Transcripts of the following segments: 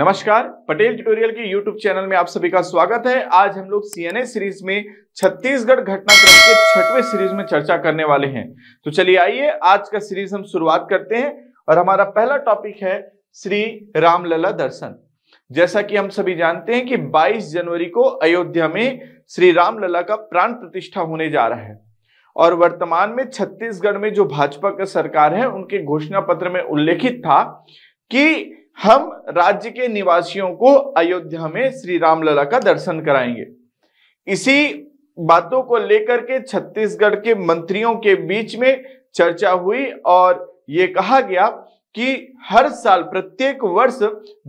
नमस्कार, पटेल ट्यूटोरियल के YouTube channel में आप सभी का स्वागत है। आज हम लोग CNA सीरीज में छत्तीसगढ़ घटनाक्रम के 6वें सीरीज में चर्चा करने वाले हैं। तो चलिए आइए आज का सीरीज हम शुरुआत करते हैं और हमारा पहला टॉपिक है श्री रामलला दर्शन। जैसा कि हम सभी जानते हैं कि 22 जनवरी को अयोध्या में श्री रामलला का प्राण प्रतिष्ठा होने जा रहा है और वर्तमान में छत्तीसगढ़ में जो भाजपा का सरकार है उनके घोषणा पत्र में उल्लेखित था कि हम राज्य के निवासियों को अयोध्या में श्री रामलला का दर्शन कराएंगे। इसी बातों को लेकर के छत्तीसगढ़ के मंत्रियों के बीच में चर्चा हुई और ये कहा गया कि हर साल प्रत्येक वर्ष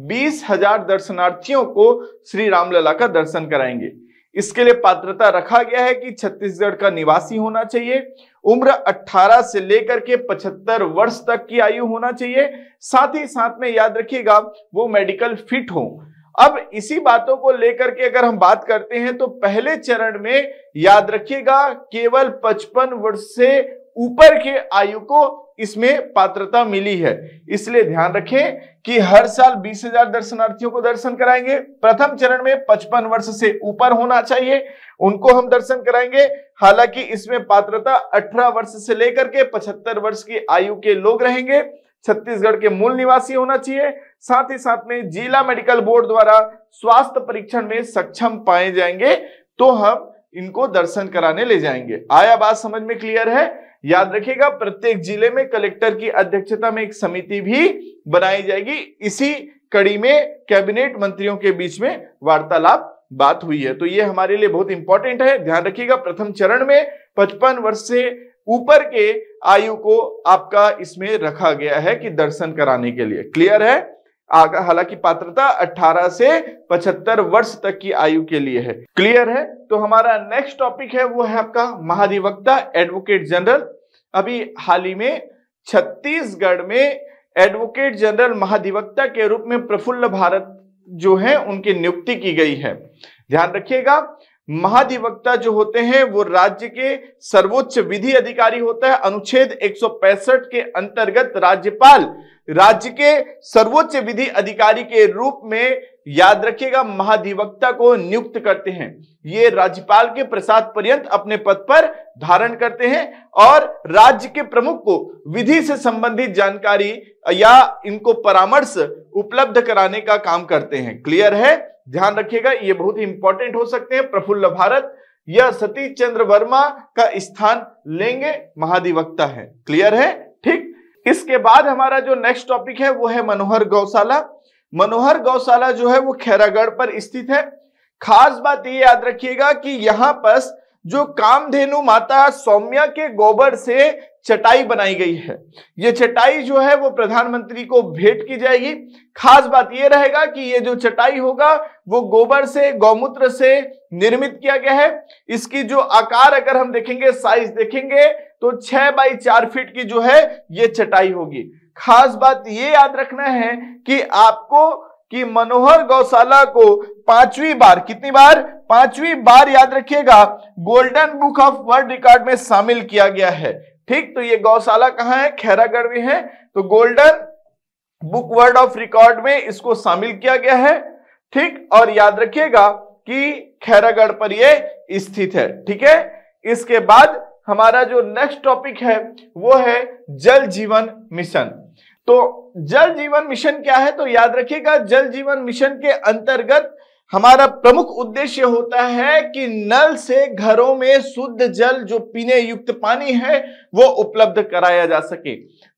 20,000 दर्शनार्थियों को श्री रामलला का दर्शन कराएंगे। इसके लिए पात्रता रखा गया है कि छत्तीसगढ़ का निवासी होना चाहिए, उम्र 18 से लेकर के 75 वर्ष तक की आयु होना चाहिए, साथ ही साथ में याद रखिएगा वो मेडिकल फिट हो। अब इसी बातों को लेकर के अगर हम बात करते हैं तो पहले चरण में याद रखिएगा केवल 55 वर्ष से ऊपर के आयु को इसमें पात्रता मिली है। इसलिए ध्यान रखें कि हर साल 20,000 दर्शनार्थियों को दर्शन कराएंगे। प्रथम चरण में 55 वर्ष से ऊपर होना चाहिए, उनको हम दर्शन कराएंगे। हालांकि इसमें पात्रता 18 वर्ष से लेकर के 75 वर्ष की आयु के लोग रहेंगे। छत्तीसगढ़ के मूल निवासी होना चाहिए, साथ ही साथ में जिला मेडिकल बोर्ड द्वारा स्वास्थ्य परीक्षण में सक्षम पाए जाएंगे तो हम इनको दर्शन कराने ले जाएंगे। आया बात समझ में क्लियर है? याद रखिएगा प्रत्येक जिले में कलेक्टर की अध्यक्षता में एक समिति भी बनाई जाएगी। इसी कड़ी में कैबिनेट मंत्रियों के बीच में वार्तालाप बात हुई है, तो ये हमारे लिए बहुत इंपॉर्टेंट है। ध्यान रखिएगा प्रथम चरण में 55 वर्ष से ऊपर के आयु को आपका इसमें रखा गया है कि दर्शन कराने के लिए। क्लियर है? हालांकि पात्रता 18 से 75 वर्ष तक की आयु के लिए है। क्लियर है? तो हमारा नेक्स्ट टॉपिक है वो है आपका महाधिवक्ता एडवोकेट जनरल। अभी हाल ही में छत्तीसगढ़ में एडवोकेट जनरल महाधिवक्ता के रूप में प्रफुल्ल भारत जो है उनकी नियुक्ति की गई है। ध्यान रखिएगा महाधिवक्ता जो होते हैं वो राज्य के सर्वोच्च विधि अधिकारी होता है। अनुच्छेद 165 के अंतर्गत राज्यपाल राज्य के सर्वोच्च विधि अधिकारी के रूप में याद रखिएगा महाधिवक्ता को नियुक्त करते हैं। ये राज्यपाल के प्रसाद पर्यंत अपने पद पर धारण करते हैं और राज्य के प्रमुख को विधि से संबंधित जानकारी या इनको परामर्श उपलब्ध कराने का काम करते हैं। क्लियर है? ध्यान रखिएगा ये बहुत ही इंपॉर्टेंट हो सकते हैं। प्रफुल्ल भारत या सतीश चंद्र वर्मा का स्थान लेंगे, महाधिवक्ता है। क्लियर है? ठीक। इसके बाद हमारा जो नेक्स्ट टॉपिक है वो है मनोहर गौशाला। मनोहर गौशाला जो है वो खैरागढ़ पर स्थित है। खास बात ये याद रखिएगा कि यहाँ पर जो कामधेनु माता सौम्या के गोबर से चटाई बनाई गई है, ये चटाई जो है वो प्रधानमंत्री को भेंट की जाएगी। खास बात ये रहेगा कि ये जो चटाई होगा वो गोबर से, गौमूत्र से निर्मित किया गया है। इसकी जो आकार अगर हम देखेंगे, साइज देखेंगे तो 6 बाई 4 फीट की जो है ये चटाई होगी। खास बात ये याद रखना है कि आपको कि मनोहर गौशाला को 5वीं बार, कितनी बार? 5वीं बार याद रखिएगा golden book of world record में शामिल किया गया है। ठीक, तो ये गौशाला कहां है? खैरागढ़ में है। तो golden book world of record में इसको शामिल किया गया है। ठीक, और याद रखिएगा कि खैरागढ़ पर ये स्थित है। ठीक है। इसके बाद हमारा जो नेक्स्ट टॉपिक है वो है जल जीवन मिशन। तो जल जीवन मिशन क्या है? तो याद रखिएगा जल जीवन मिशन के अंतर्गत हमारा प्रमुख उद्देश्य होता है कि नल से घरों में शुद्ध जल जो पीने युक्त पानी है वो उपलब्ध कराया जा सके।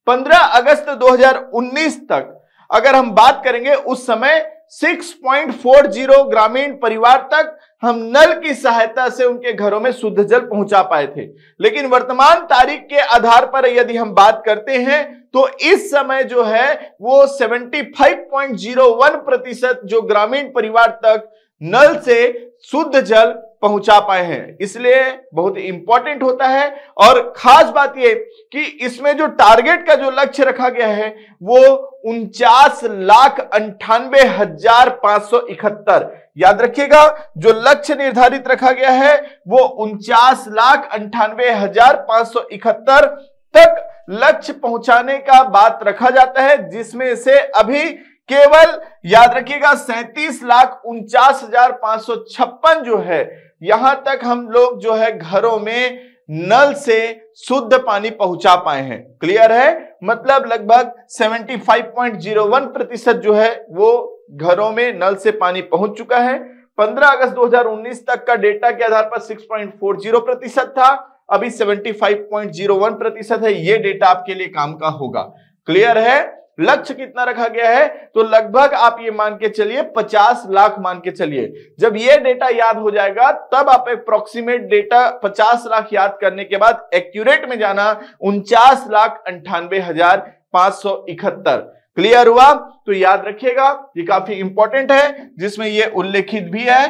15 अगस्त 2019 तक अगर हम बात करेंगे उस समय 6.40 ग्रामीण परिवार तक हम नल की सहायता से उनके घरों में शुद्ध जल पहुंचा पाए थे। लेकिन वर्तमान तारीख के आधार पर यदि हम बात करते हैं तो इस समय जो है वो 75.01% जो ग्रामीण परिवार तक नल से शुद्ध जल पहुंचा पाए हैं। इसलिए बहुत इंपॉर्टेंट होता है। और खास बात ये कि इसमें जो टारगेट का जो लक्ष्य रखा गया है वो 49,98,571। याद रखिएगा जो लक्ष्य निर्धारित रखा गया है वो 49,98,571 तक लक्ष्य पहुंचाने का बात रखा जाता है, जिसमें से अभी केवल याद रखिएगा 37,49,556 जो है, यहां तक हम लोग जो है घरों में नल से शुद्ध पानी पहुंचा पाए हैं। क्लियर है, मतलब लगभग 75.01% जो है वो घरों में नल से पानी पहुंच चुका है। 15 अगस्त 2019 तक का डेटा के आधार पर 6.40% था, अभी 75.01% है। ये डेटा आपके लिए काम का होगा। क्लियर है, लक्ष्य कितना रखा गया है, तो लगभग आप ये मान के चलिए 50 लाख मान के चलिए। जब ये डेटा याद हो जाएगा तब आप अप्रोक्सीमेट डेटा 50 लाख याद करने के बाद एक्यूरेट में जाना 49,98,571। क्लियर हुआ, तो याद रखिएगा ये काफी इंपॉर्टेंट है, जिसमें ये उल्लेखित भी है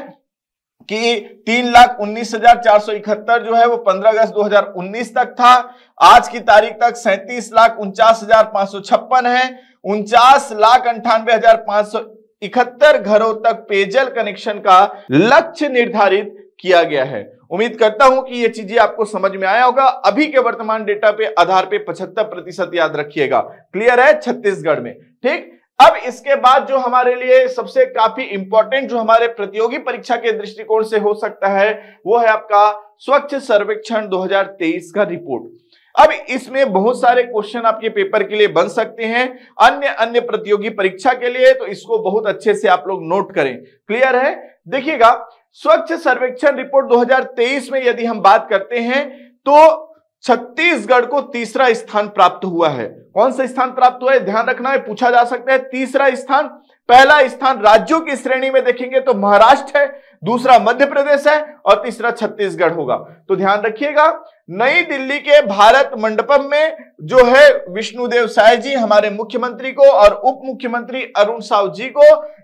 कि 3,19,471 जो है वो 15 अगस्त 2019 तक था। आज की तारीख तक 37,49,556 है। 49,98,571 घरों तक पेयजल कनेक्शन का लक्ष्य निर्धारित किया गया है। उम्मीद करता हूं कि ये चीजें आपको समझ में आया होगा। अभी के वर्तमान डेटा पे आधार पे 75% याद रखिएगा। क्लियर है, छत्तीसगढ़ में। ठीक, अब इसके बाद जो हमारे लिए सबसे काफी इंपॉर्टेंट जो हमारे प्रतियोगी परीक्षा के दृष्टिकोण से हो सकता है वो है आपका स्वच्छ सर्वेक्षण 2023 का रिपोर्ट। अब इसमें बहुत सारे क्वेश्चन आपके पेपर के लिए बन सकते हैं, अन्य प्रतियोगी परीक्षा के लिए, तो इसको बहुत अच्छे से आप लोग नोट करें। क्लियर है, देखिएगा स्वच्छ सर्वेक्षण रिपोर्ट 2023 में यदि हम बात करते हैं तो छत्तीसगढ़ को तीसरा स्थान प्राप्त हुआ है। कौन सा स्थान प्राप्त हुआ है, ध्यान रखना है, पूछा जा सकता है। तीसरा स्थान, पहला स्थान राज्यों की श्रेणी में देखेंगे तो महाराष्ट्र है, दूसरा मध्य प्रदेश है और तीसरा छत्तीसगढ़ होगा। तो ध्यान रखिएगा, नई दिल्ली के भारत मंडपम में जो है विष्णुदेव साय जी हमारे मुख्यमंत्री को और उप मुख्यमंत्री अरुण साव जी को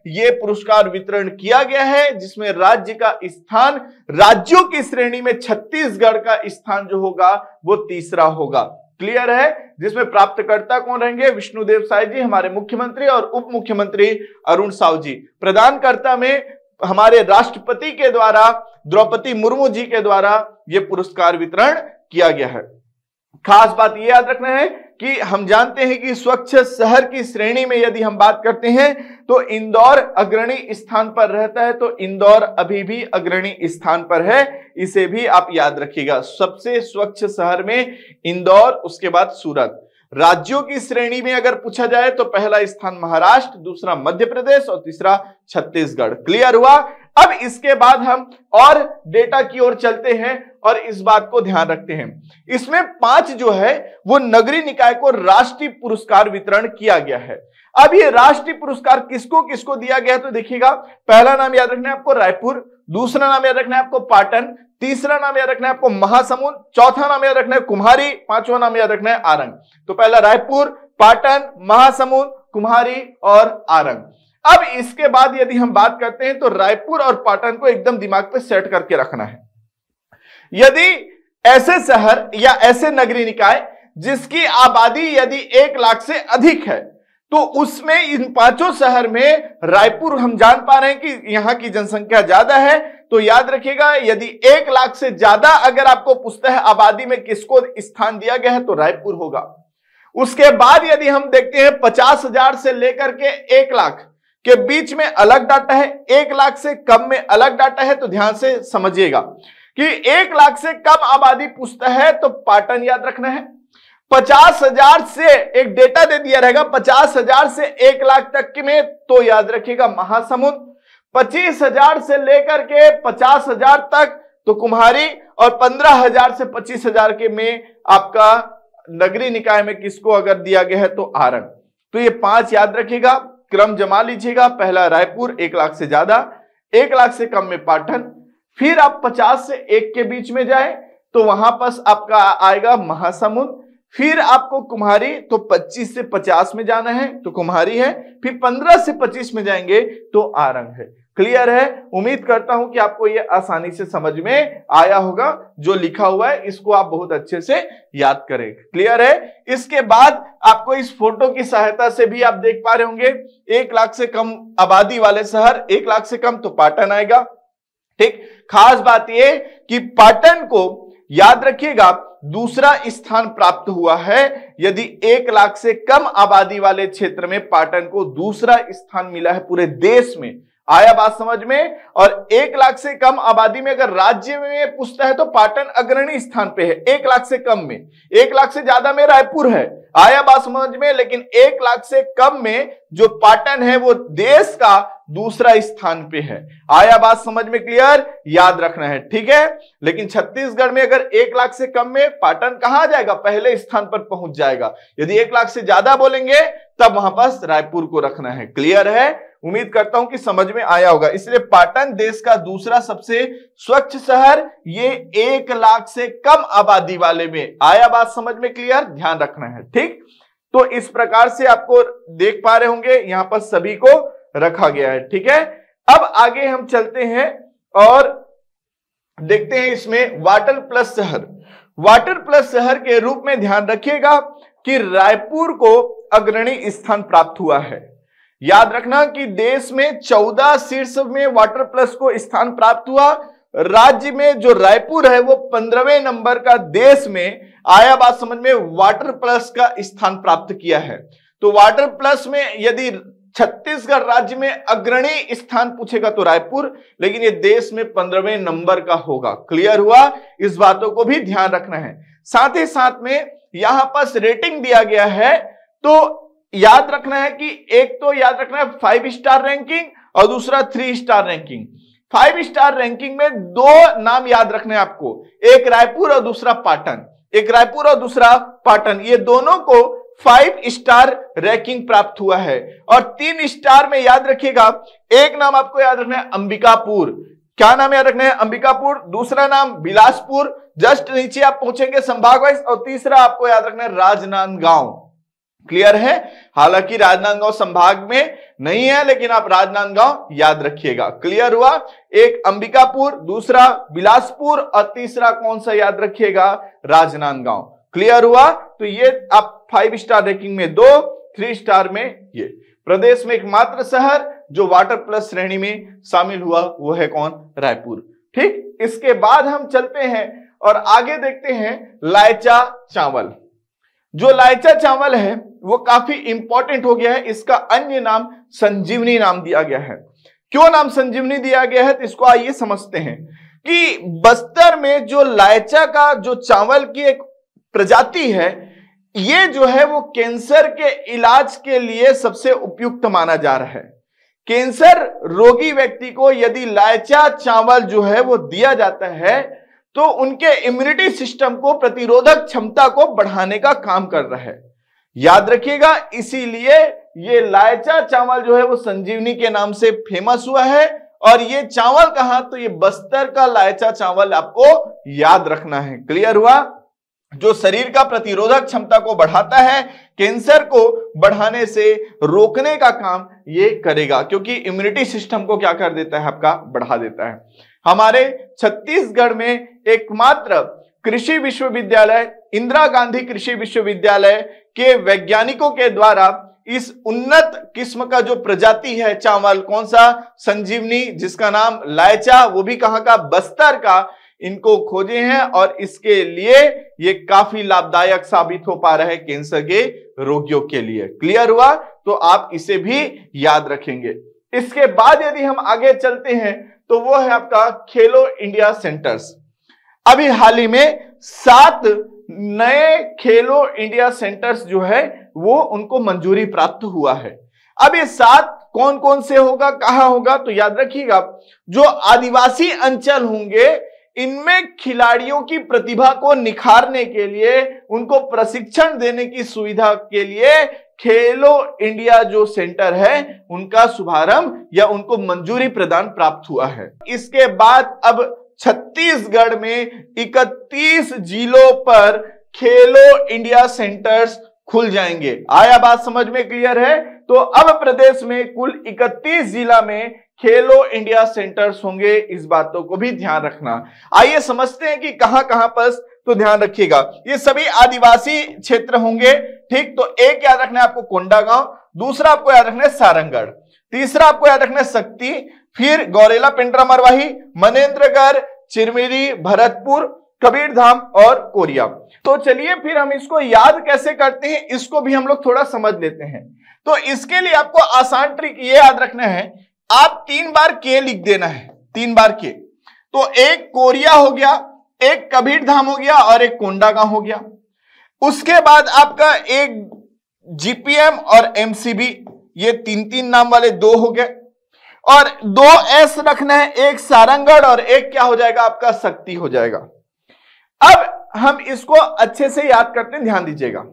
ये पुरस्कार वितरण किया गया है, जिसमें राज्य का स्थान, राज्यों की श्रेणी में छत्तीसगढ़ का स्थान जो होगा वो तीसरा होगा। क्लियर है, जिसमें प्राप्तकर्ता कौन रहेंगे, विष्णुदेव साय जी हमारे मुख्यमंत्री और उप मुख्यमंत्री अरुण साव जी। प्रदानकर्ता में हमारे राष्ट्रपति के द्वारा, द्रौपदी मुर्मू जी के द्वारा यह पुरस्कार वितरण किया गया है। खास बात यह याद रखना है कि हम जानते हैं कि स्वच्छ शहर की श्रेणी में यदि हम बात करते हैं तो इंदौर अग्रणी स्थान पर रहता है, तो इंदौर अभी भी अग्रणी स्थान पर है, इसे भी आप याद रखिएगा। सबसे स्वच्छ शहर में इंदौर, उसके बाद सूरत। राज्यों की श्रेणी में अगर पूछा जाए तो पहला स्थान महाराष्ट्र, दूसरा मध्य प्रदेश और तीसरा छत्तीसगढ़। क्लियर हुआ। अब इसके बाद हम और डेटा की ओर चलते हैं और इस बात को ध्यान रखते हैं, इसमें 5 जो है वो नगरीय निकाय को राष्ट्रीय पुरस्कार वितरण किया गया है। अब ये राष्ट्रीय पुरस्कार किसको किसको दिया गया है, तो देखिएगा, पहला नाम याद रखना है आपको रायपुर, दूसरा नाम याद रखना है आपको पाटन, तीसरा नाम याद रखना है आपको महासमुंद, चौथा नाम याद रखना है कुम्हारी, पांचवा नाम याद रखना है आरंग। तो पहला रायपुर, पाटन, महासमुंद, कुम्हारी और आरंग। अब इसके बाद यदि हम बात करते हैं तो रायपुर और पाटन को एकदम दिमाग पे सेट करके रखना है। यदि ऐसे शहर या ऐसे नगरीय निकाय जिसकी आबादी यदि 1 लाख से अधिक है तो उसमें इन 5 शहर में रायपुर हम जान पा रहे हैं कि यहां की जनसंख्या ज्यादा है, तो याद रखिएगा यदि 1 लाख से ज्यादा अगर आपको पूछता है आबादी में किसको स्थान दिया गया है तो रायपुर होगा। उसके बाद यदि हम देखते हैं 50,000 से लेकर के 1 लाख के बीच में अलग डाटा है, 1 लाख से कम में अलग डाटा है, तो ध्यान से समझिएगा कि 1 लाख से कम आबादी पूछता है तो पाटन याद रखना है। 50,000 से एक डेटा दे दिया रहेगा, 50,000 से 1 लाख तक में, तो याद रखिएगा महासमुंद। 25,000 से लेकर के 50,000 तक तो कुम्हारी, और 15,000 से 25,000 के में आपका नगरीय निकाय में किसको अगर दिया गया है तो आरंग। तो ये 5 याद रखिएगा, क्रम जमा लीजिएगा। पहला रायपुर 1 लाख से ज्यादा, 1 लाख से कम में पाटन, फिर आप 50 से 1 के बीच में जाए तो वहां पर आपका आएगा महासमुंद, फिर आपको कुम्हारी, तो 25 से 50 में जाना है तो कुम्हारी है, फिर 15 से 25 में जाएंगे तो आरंग है। क्लियर है। उम्मीद करता हूं कि आपको यह आसानी से समझ में आया होगा। जो लिखा हुआ है इसको आप बहुत अच्छे से याद करें। क्लियर है। इसके बाद आपको इस फोटो की सहायता से भी आप देख पा रहे होंगे 1 लाख से कम आबादी वाले शहर, 1 लाख से कम तो पाटन आएगा। ठीक, खास बात यह कि पाटन को याद रखिएगा दूसरा स्थान प्राप्त हुआ है। यदि 1 लाख से कम आबादी वाले क्षेत्र में पाटन को दूसरा स्थान मिला है पूरे देश में। आया बात समझ में? और 1 लाख से कम आबादी में अगर राज्य में पूछता है तो पाटन अग्रणी स्थान पे है 1 लाख से कम में। 1 लाख से ज्यादा में रायपुर है। आया बात समझ में? लेकिन 1 लाख से कम में जो पाटन है वो देश का दूसरा स्थान पे है। आया बात समझ में? क्लियर? याद रखना है, ठीक है। लेकिन छत्तीसगढ़ में अगर 1 लाख से कम में पाटन कहां जाएगा? पहले स्थान पर पहुंच जाएगा। यदि 1 लाख से ज्यादा बोलेंगे तब वहां पास रायपुर को रखना है। क्लियर है? उम्मीद करता हूं कि समझ में आया होगा। इसलिए पाटन देश का दूसरा सबसे स्वच्छ शहर, ये 1 लाख से कम आबादी वाले में। आया बात समझ में? क्लियर? ध्यान रखना है, ठीक। तो इस प्रकार से आपको देख पा रहे होंगे यहां पर सभी को रखा गया है, ठीक है। अब आगे हम चलते हैं और देखते हैं इसमें वाटर प्लस शहर। वाटर प्लस शहर के रूप में ध्यान रखिएगा कि रायपुर को अग्रणी स्थान प्राप्त हुआ है। याद रखना कि देश में 14 शीर्ष में वाटर प्लस को स्थान प्राप्त हुआ। राज्य में जो रायपुर है वो 15वें नंबर का देश में। आया बात समझ में? वाटर प्लस का स्थान प्राप्त किया है। तो वाटर प्लस में यदि छत्तीसगढ़ राज्य में अग्रणी स्थान पूछेगा तो रायपुर, लेकिन ये देश में 15वें नंबर का होगा। क्लियर हुआ? इस बातों को भी ध्यान रखना है। साथ ही साथ में यहां पास रेटिंग दिया गया है, तो याद रखना है कि एक तो याद रखना है 5 स्टार रैंकिंग और दूसरा 3 स्टार रैंकिंग। 5 स्टार रैंकिंग में 2 नाम याद रखने हैं आपको, एक रायपुर और दूसरा पाटन। एक रायपुर और दूसरा पाटन, ये दोनों को 5 स्टार रैंकिंग प्राप्त हुआ है। और 3 स्टार में याद रखिएगा, एक नाम आपको याद रखना है अंबिकापुर। क्या नाम याद रखना है? अंबिकापुर। दूसरा नाम बिलासपुर, जस्ट नीचे आप पहुंचेंगे संभाग वाइज। और तीसरा आपको याद रखना है राजनांदगांव। क्लियर है? हालांकि राजनांदगांव संभाग में नहीं है, लेकिन आप राजनांदगांव याद रखिएगा। क्लियर हुआ? एक अंबिकापुर, दूसरा बिलासपुर और तीसरा कौन सा याद रखिएगा? राजनांदगांव। क्लियर हुआ? तो ये आप 5 स्टार रैंकिंग में 2, 3 स्टार में ये। प्रदेश में एकमात्र शहर जो वाटर प्लस श्रेणी में शामिल हुआ वो है कौन? रायपुर। ठीक, इसके बाद हम चलते हैं और आगे देखते हैं लाइचा चावल। जो लाइचा चावल है वो काफी इंपॉर्टेंट हो गया है। इसका अन्य नाम संजीवनी नाम दिया गया है। क्यों नाम संजीवनी दिया गया है? तो इसको आइए समझते हैं कि बस्तर में जो लाइचा का जो चावल की एक प्रजाति है, ये जो है वो कैंसर के इलाज के लिए सबसे उपयुक्त माना जा रहा है। कैंसर रोगी व्यक्ति को यदि लाइचा चावल जो है वो दिया जाता है तो उनके इम्यूनिटी सिस्टम को, प्रतिरोधक क्षमता को बढ़ाने का काम कर रहा है। याद रखिएगा, इसीलिए ये लाइचा चावल जो है वो संजीवनी के नाम से फेमस हुआ है। और ये चावल कहां? तो ये बस्तर का लाइचा चावल आपको याद रखना है। क्लियर हुआ? जो शरीर का प्रतिरोधक क्षमता को बढ़ाता है, कैंसर को बढ़ाने से रोकने का काम ये करेगा, क्योंकि इम्यूनिटी सिस्टम को क्या कर देता है? आपका बढ़ा देता है। हमारे छत्तीसगढ़ में एकमात्र कृषि विश्वविद्यालय, इंदिरा गांधी कृषि विश्वविद्यालय के वैज्ञानिकों के द्वारा इस उन्नत किस्म का जो प्रजाति है चावल, कौन सा? संजीवनी, जिसका नाम लाइचा, वो भी कहां का? बस्तर का, इनको खोजे हैं। और इसके लिए ये काफी लाभदायक साबित हो पा रहा है कैंसर के रोगियों के लिए। क्लियर हुआ? तो आप इसे भी याद रखेंगे। इसके बाद यदि हम आगे चलते हैं तो वो है आपका खेलो इंडिया सेंटर्स। अभी हाल ही में 7 नए खेलो इंडिया सेंटर्स जो है वो उनको मंजूरी प्राप्त हुआ है। अब ये 7 कौन कौन से होगा, कहां होगा? तो याद रखिएगा, जो आदिवासी अंचल होंगे इनमें खिलाड़ियों की प्रतिभा को निखारने के लिए, उनको प्रशिक्षण देने की सुविधा के लिए खेलो इंडिया जो सेंटर है उनका शुभारंभ या उनको मंजूरी प्रदान प्राप्त हुआ है। इसके बाद अब छत्तीसगढ़ में 31 जिलों पर खेलो इंडिया सेंटर्स खुल जाएंगे। आया बात समझ में? क्लियर है? तो अब प्रदेश में कुल 31 जिला में खेलो इंडिया सेंटर्स होंगे। इस बातों को भी ध्यान रखना। आइए समझते हैं कि कहां कहां पर, तो ध्यान रखिएगा ये सभी आदिवासी क्षेत्र होंगे। ठीक, तो एक याद रखना है आपको कोंडागांव, दूसरा आपको याद रखना है सारंगढ़, तीसरा आपको याद रखना है शक्ति, फिर गौरेला, पेंड्रा, मरवाही, मनेन्द्रगढ़, चिरमिरी, भरतपुर, कबीरधाम और कोरिया। तो चलिए फिर हम इसको याद कैसे करते हैं, इसको भी हम लोग थोड़ा समझ लेते हैं। तो इसके लिए आपको आसान ट्रिक ये याद रखना है, आप 3 बार के लिख देना है, 3 बार के। तो एक कोरिया हो गया, एक कबीरधाम हो गया और एक कोंडागांव हो गया। उसके बाद आपका एक जीपीएम और एमसीबी, ये 3-3 नाम वाले 2 हो गए, और 2 एस रखना है, एक सारंगढ़ और एक क्या हो जाएगा आपका शक्ति हो जाएगा। अब हम इसको अच्छे से याद करते हैं, ध्यान दीजिएगा।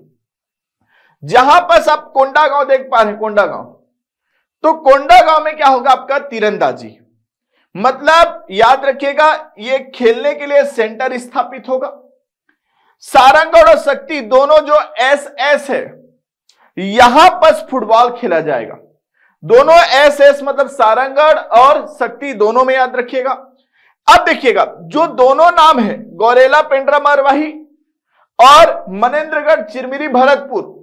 जहां पर आप कोंडागांव देख पा रहे हैं, कोंडागांव, तो कोंडागांव में क्या होगा आपका तीरंदाजी, मतलब याद रखिएगा ये खेलने के लिए सेंटर स्थापित होगा। सारंगढ़ और शक्ति दोनों जो एस है, यहां पर फुटबॉल खेला जाएगा। दोनों एस मतलब सारंगढ़ और शक्ति दोनों में याद रखिएगा। अब देखिएगा जो दोनों नाम है, गौरेला पेंड्रा मरवाही और मनेन्द्रगढ़ चिरमिरी भरतपुर,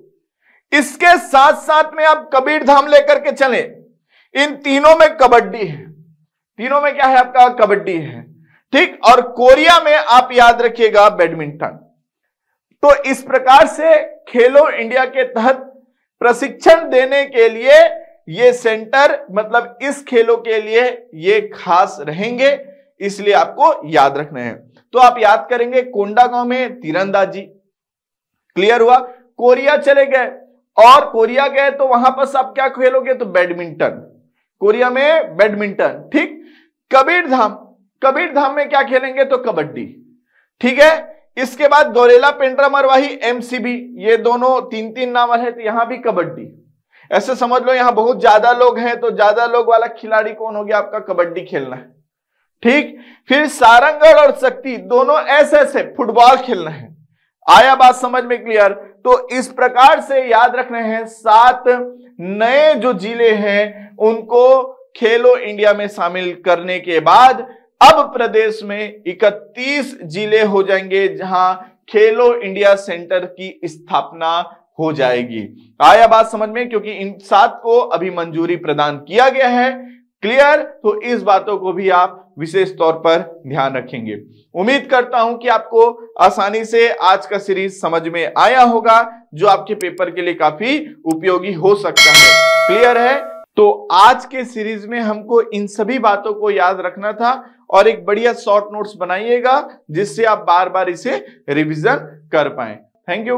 इसके साथ साथ में आप कबीरधाम लेकर के चले, इन तीनों में कबड्डी है, तीनों में क्या है आपका कबड्डी है, ठीक। और कोरिया में आप याद रखिएगा बैडमिंटन। तो इस प्रकार से खेलो इंडिया के तहत प्रशिक्षण देने के लिए ये सेंटर, मतलब इस खेलों के लिए ये खास रहेंगे, इसलिए आपको याद रखना है। तो आप याद करेंगे कोंडागांव में तीरंदाजी, क्लियर हुआ। कोरिया चले गए और कोरिया गए तो वहां पर आप क्या खेलोगे, तो बैडमिंटन, कोरिया में बैडमिंटन, ठीक। कबीरधाम में क्या खेलेंगे, तो कबड्डी, ठीक है। इसके बाद गौरेला पेंड्रा मरवाही एमसीबी, ये दोनों 3-3 नाम है, तो यहां भी कबड्डी। ऐसे समझ लो यहां बहुत ज्यादा लोग हैं, तो ज्यादा लोग वाला खिलाड़ी कौन हो गया आपका, कबड्डी खेलना है, ठीक। फिर सारंगढ़ और शक्ति दोनों ऐसे फुटबॉल खेलना है। आया बात समझ में क्लियर। तो इस प्रकार से याद रखना है, 7 नए जो जिले हैं उनको खेलो इंडिया में शामिल करने के बाद अब प्रदेश में 31 जिले हो जाएंगे जहां खेलो इंडिया सेंटर की स्थापना हो जाएगी। आया बात समझ में, क्योंकि इन 7 को अभी मंजूरी प्रदान किया गया है, क्लियर। तो इस बातों को भी आप विशेष तौर पर ध्यान रखेंगे। उम्मीद करता हूं कि आपको आसानी से आज का सीरीज समझ में आया होगा, जो आपके पेपर के लिए काफी उपयोगी हो सकता है, क्लियर है। तो आज के सीरीज में हमको इन सभी बातों को याद रखना था और एक बढ़िया शॉर्ट नोट्स बनाइएगा जिससे आप बार बार इसे रिवीजन कर पाए। Thank you.